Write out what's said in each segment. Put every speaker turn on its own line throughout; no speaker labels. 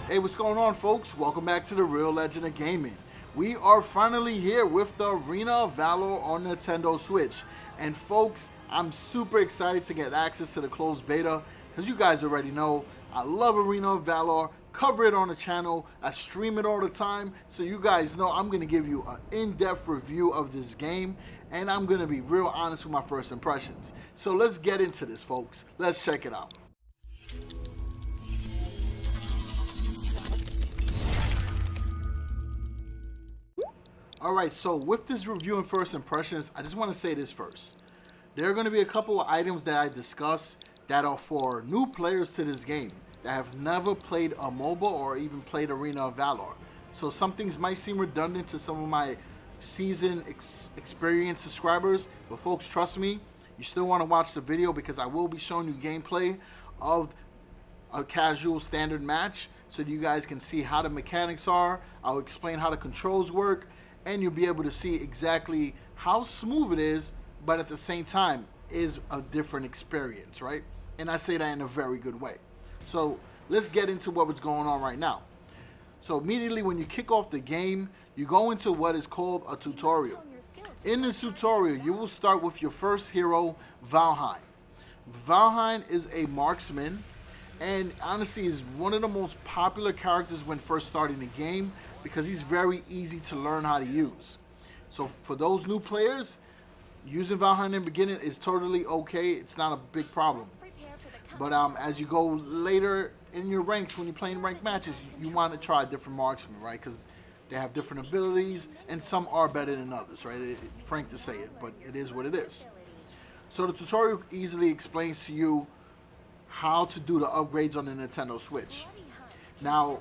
Hey, what's going on, folks? Welcome back to the Real Legend of Gaming. We are finally here with the Arena of Valor on Nintendo Switch. And folks, I'm super excited to get access to the closed beta because you guys already know I love Arena of Valor, cover it on the channel, I stream it all the time, so you guys know I'm going to give you an in-depth review of this game and I'm going to be real honest with my first impressions. So let's get into this, folks. Let's check it out. Alright, so with this review and first impressions, I just want to say this first. There are going to be a couple of items that I discuss that are for new players to this game that have never played a MOBA or even played Arena of Valor. So some things might seem redundant to some of my seasoned experienced subscribers, but folks, trust me, you still want to watch the video because I will be showing you gameplay of a casual standard match so you guys can see how the mechanics are. I'll explain how the controls work, and you'll be able to see exactly how smooth it is, but at the same time is a different experience, right? And I say that in a very good way. So let's get into what's going on right now. So immediately when you kick off the game, you go into what is called a tutorial. In the tutorial, you will start with your first hero, Valheim. Valheim is a marksman, and honestly is one of the most popular characters when first starting the game because he's very easy to learn how to use. So for those new players, using Valheim in the beginning is totally okay. It's not a big problem. But as you go later in your ranks, when you're playing ranked matches, you want to try different marksmen, right? Because they have different abilities, and some are better than others, right? Frank to say it, but it is what it is. So the tutorial easily explains to you how to do the upgrades on the Nintendo Switch. Now,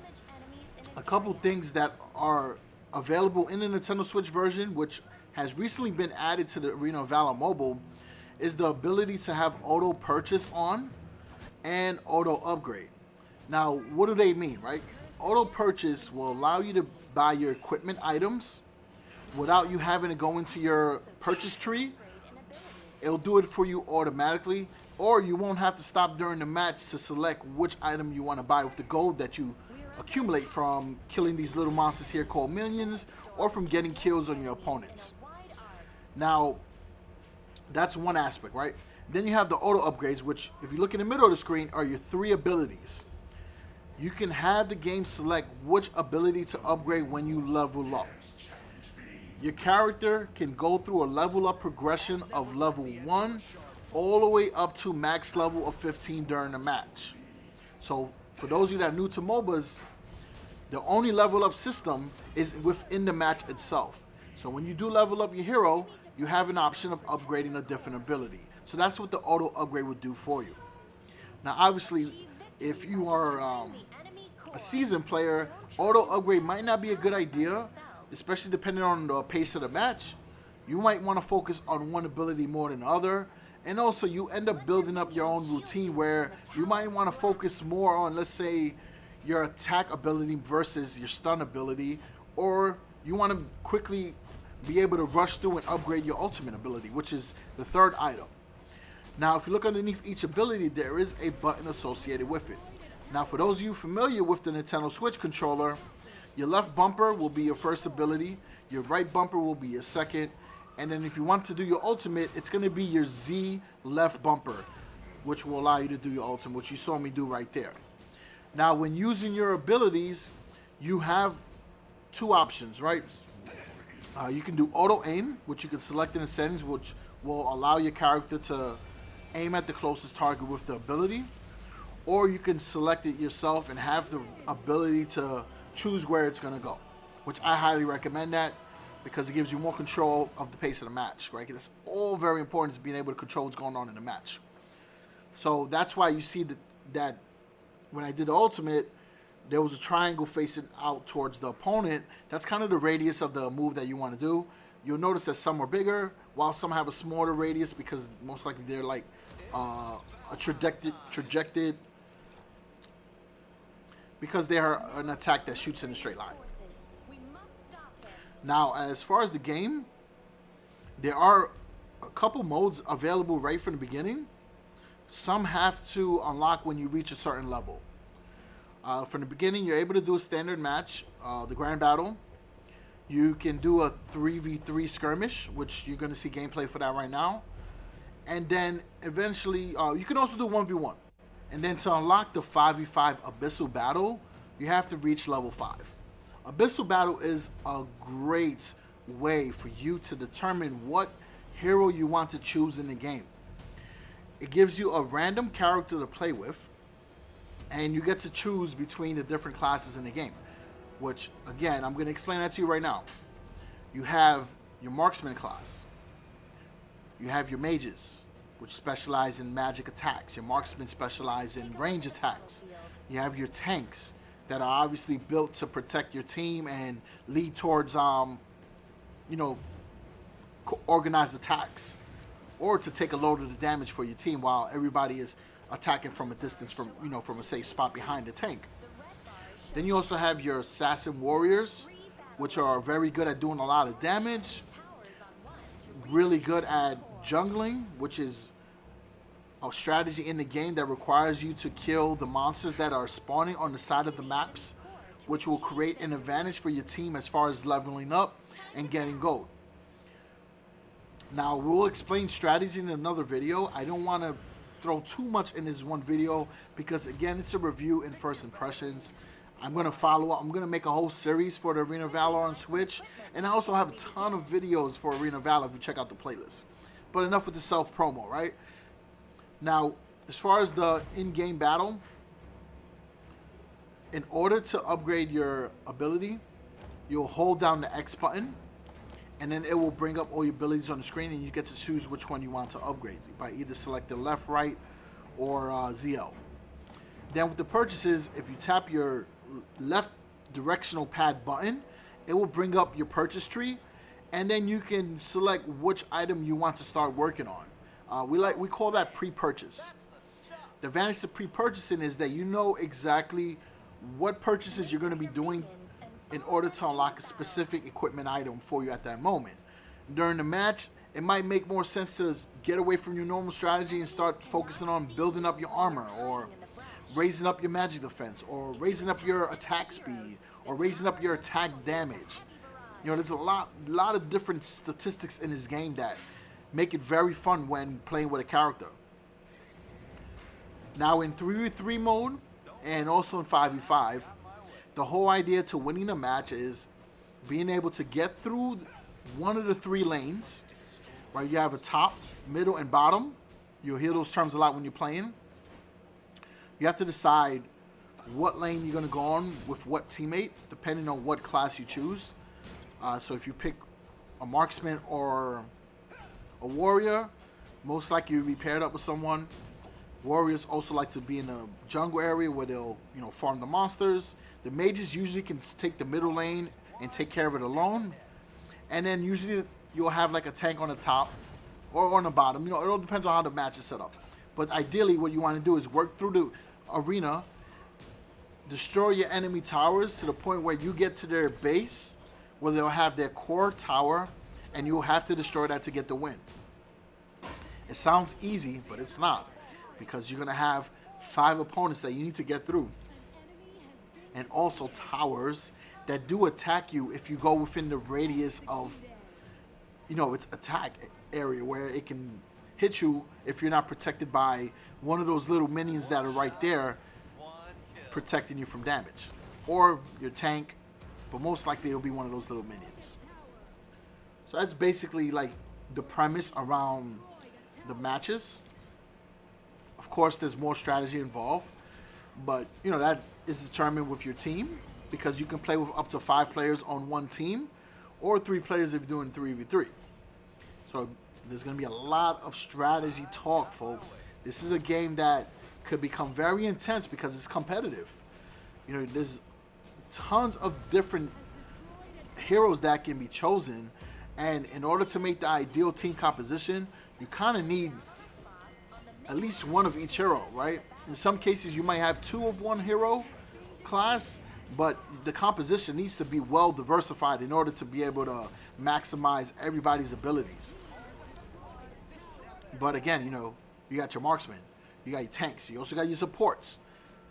a couple things that are available in the Nintendo Switch version, which has recently been added to the Arena of Valor mobile, is the ability to have auto purchase on and auto upgrade. Now, what do they mean, right? Auto purchase will allow you to buy your equipment items without you having to go into your purchase tree. It'll do it for you automatically, or you won't have to stop during the match to select which item you want to buy with the gold that you accumulate from killing these little monsters here called minions, or from getting kills on your opponents. Now, that's one aspect, right? Then you have the auto upgrades, which if you look in the middle of the screen are your 3 abilities. You can have the game select which ability to upgrade when you level up. Your character can go through a level up progression of level 1 all the way up to max level of 15 during the match. So for those of you that are new to MOBAs, the only level up system is within the match itself. So when you do level up your hero, you have an option of upgrading a different ability. So that's what the auto upgrade would do for you. Now obviously, if you are a seasoned player, auto upgrade might not be a good idea, especially depending on the pace of the match. You might want to focus on one ability more than the other. And also, you end up building up your own routine where you might want to focus more on, let's say, your attack ability versus your stun ability, or you want to quickly be able to rush through and upgrade your ultimate ability, which is the third item. Now, if you look underneath each ability, there is a button associated with it. Now, for those of you familiar with the Nintendo Switch controller, your left bumper will be your first ability, your right bumper will be your second, and then if you want to do your ultimate, it's going to be your Z left bumper, which will allow you to do your ultimate, which you saw me do right there. Now, when using your abilities, you have 2 options, right? You can do auto aim, which you can select in the settings, which will allow your character to aim at the closest target with the ability. Or you can select it yourself and have the ability to choose where it's going to go, which I highly recommend that, because it gives you more control of the pace of the match, right? It's all very important, is being able to control what's going on in the match. So that's why you see that when I did the ultimate, there was a triangle facing out towards the opponent. That's kind of the radius of the move that you want to do. You'll notice that some are bigger, while some have a smaller radius because most likely they're like a trajected, because they are an attack that shoots in a straight line. Now, as far as the game, there are a couple modes available right from the beginning. Some have to unlock when you reach a certain level. From the beginning, you're able to do a standard match, the grand battle. You can do a 3v3 skirmish, which you're going to see gameplay for that right now. And then eventually, you can also do 1v1. And then to unlock the 5v5 Abyssal Battle, you have to reach level 5. Abyssal Battle is a great way for you to determine what hero you want to choose in the game. It gives you a random character to play with, and you get to choose between the different classes in the game, which, again, I'm going to explain that to you right now. You have your marksman class. You have your mages, which specialize in magic attacks. Your marksmen specialize in range attacks. You have your tanks that are obviously built to protect your team and lead towards, organized attacks, or to take a load of the damage for your team while everybody is attacking from a distance from a safe spot behind the tank. Then you also have your assassin warriors, which are very good at doing a lot of damage, really good at jungling, which is a strategy in the game that requires you to kill the monsters that are spawning on the side of the maps, which will create an advantage for your team as far as leveling up and getting gold. Now, we'll explain strategy in another video. I don't want to throw too much in this one video because, again, it's a review and first impressions. I'm going to follow up. I'm going to make a whole series for the Arena of Valor on Switch, and I also have a ton of videos for Arena of Valor if you check out the playlist. But enough with the self-promo, right? Now, as far as the in-game battle, in order to upgrade your ability, you'll hold down the X button, and then it will bring up all your abilities on the screen, and you get to choose which one you want to upgrade by either selecting left, right, or ZL. Then with the purchases, if you tap your left directional pad button, it will bring up your purchase tree, and then you can select which item you want to start working on. We call that pre-purchase. The advantage to pre-purchasing is that you know exactly what purchases you're going to be doing in order to unlock a specific equipment item for you at that moment. During the match, it might make more sense to get away from your normal strategy and start focusing on building up your armor, or raising up your magic defense, or raising up your attack speed, or raising up your attack damage. There's a lot of different statistics in this game that make it very fun when playing with a character. Now, in 3v3 mode and also in 5v5, the whole idea to winning a match is being able to get through one of the three lanes, right? You have a top, middle, and bottom. You'll hear those terms a lot when you're playing. You have to decide what lane you're going to go on with what teammate, depending on what class you choose. So if you pick a marksman or a warrior, most likely you'll be paired up with someone. Warriors also like to be in a jungle area where they'll, farm the monsters. The mages usually can take the middle lane and take care of it alone. And then usually you'll have like a tank on the top or on the bottom. It all depends on how the match is set up. But ideally, what you want to do is work through the arena, destroy your enemy towers to the point where you get to their base, where they'll have their core tower, and you'll have to destroy that to get the win. It sounds easy, but it's not, because you're going to have 5 opponents that you need to get through. And also towers that do attack you if you go within the radius of, its attack area, where it can hit you if you're not protected by one of those little minions that are right there protecting you from damage. Or your tank, but most likely it'll be one of those little minions. So that's basically like the premise around the matches. Of course, there's more strategy involved, but that is determined with your team, because you can play with up to 5 players on one team, or 3 players if you're doing 3v3. So there's going to be a lot of strategy talk, folks. This is a game that could become very intense because it's competitive. There's tons of different heroes that can be chosen, and in order to make the ideal team composition, you kind of need at least one of each hero, right? In some cases, you might have 2 of one hero class, but the composition needs to be well diversified in order to be able to maximize everybody's abilities. But again, you got your marksmen, you got your tanks, you also got your supports.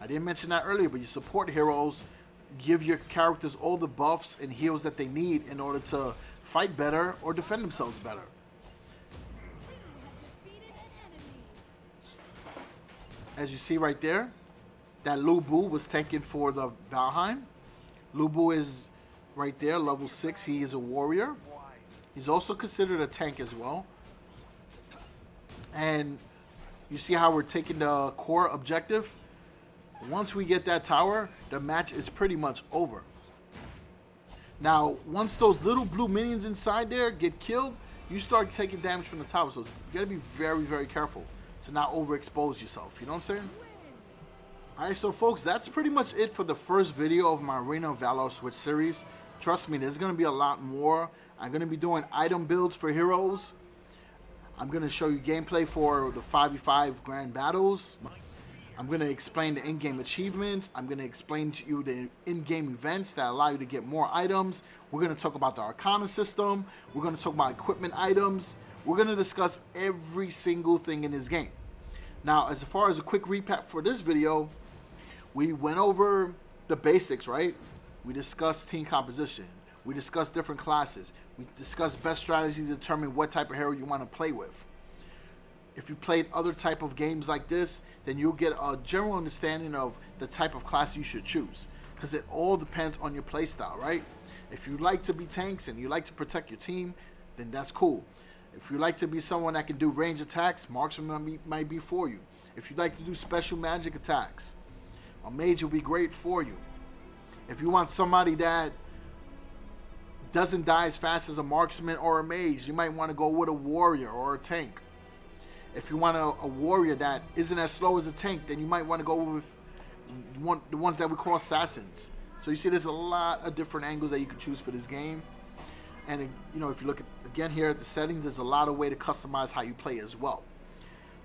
I didn't mention that earlier, but your support heroes give your characters all the buffs and heals that they need in order to fight better or defend themselves better. As you see right there, that Lu Bu was tanking for the Valheim. Lu Bu is right there, level 6. He is a warrior. He's also considered a tank as well. And you see how we're taking the core objective? Once we get that tower, the match is pretty much over. Now, once those little blue minions inside there get killed, you start taking damage from the tower. So you gotta be very, very careful to not overexpose yourself. You know what I'm saying? Alright, so folks, that's pretty much it for the first video of my Arena of Valor Switch series. Trust me, there's gonna be a lot more. I'm gonna be doing item builds for heroes. I'm gonna show you gameplay for the 5v5 grand battles. I'm going to explain the in-game achievements. I'm going to explain to you the in-game events that allow you to get more items. We're going to talk about the Arcana system. We're going to talk about equipment items. We're going to discuss every single thing in this game. Now, as far as a quick recap for this video, we went over the basics, right? We discussed team composition. We discussed different classes. We discussed best strategies to determine what type of hero you want to play with. If you played other type of games like this, then you'll get a general understanding of the type of class you should choose, because it all depends on your playstyle, right? If you like to be tanks and you like to protect your team, then that's cool. If you like to be someone that can do range attacks, marksman might be for you. If you like to do special magic attacks, a mage will be great for you. If you want somebody that doesn't die as fast as a marksman or a mage, you might want to go with a warrior or a tank. If you want a warrior that isn't as slow as a tank, then you might want to go with the ones that we call assassins. So you see there's a lot of different angles that you can choose for this game. And you know, if you look at, again here at the settings, there's a lot of way to customize how you play as well.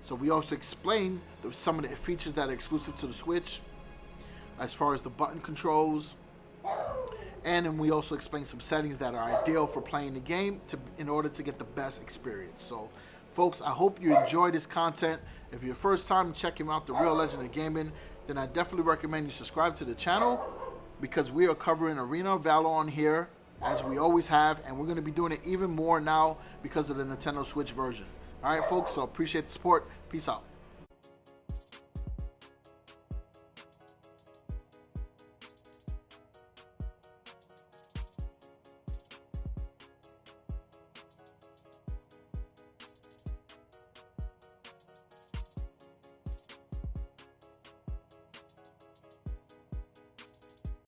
So we also explain some of the features that are exclusive to the Switch, as far as the button controls. And then we also explain some settings that are ideal for playing the game in order to get the best experience. So folks, I hope you enjoy this content. If you're first time checking out the Real Legend of Gaming, then I definitely recommend you subscribe to the channel, because we are covering Arena of Valor on here, as we always have, and we're going to be doing it even more now because of the Nintendo Switch version. Alright folks, so appreciate the support. Peace out.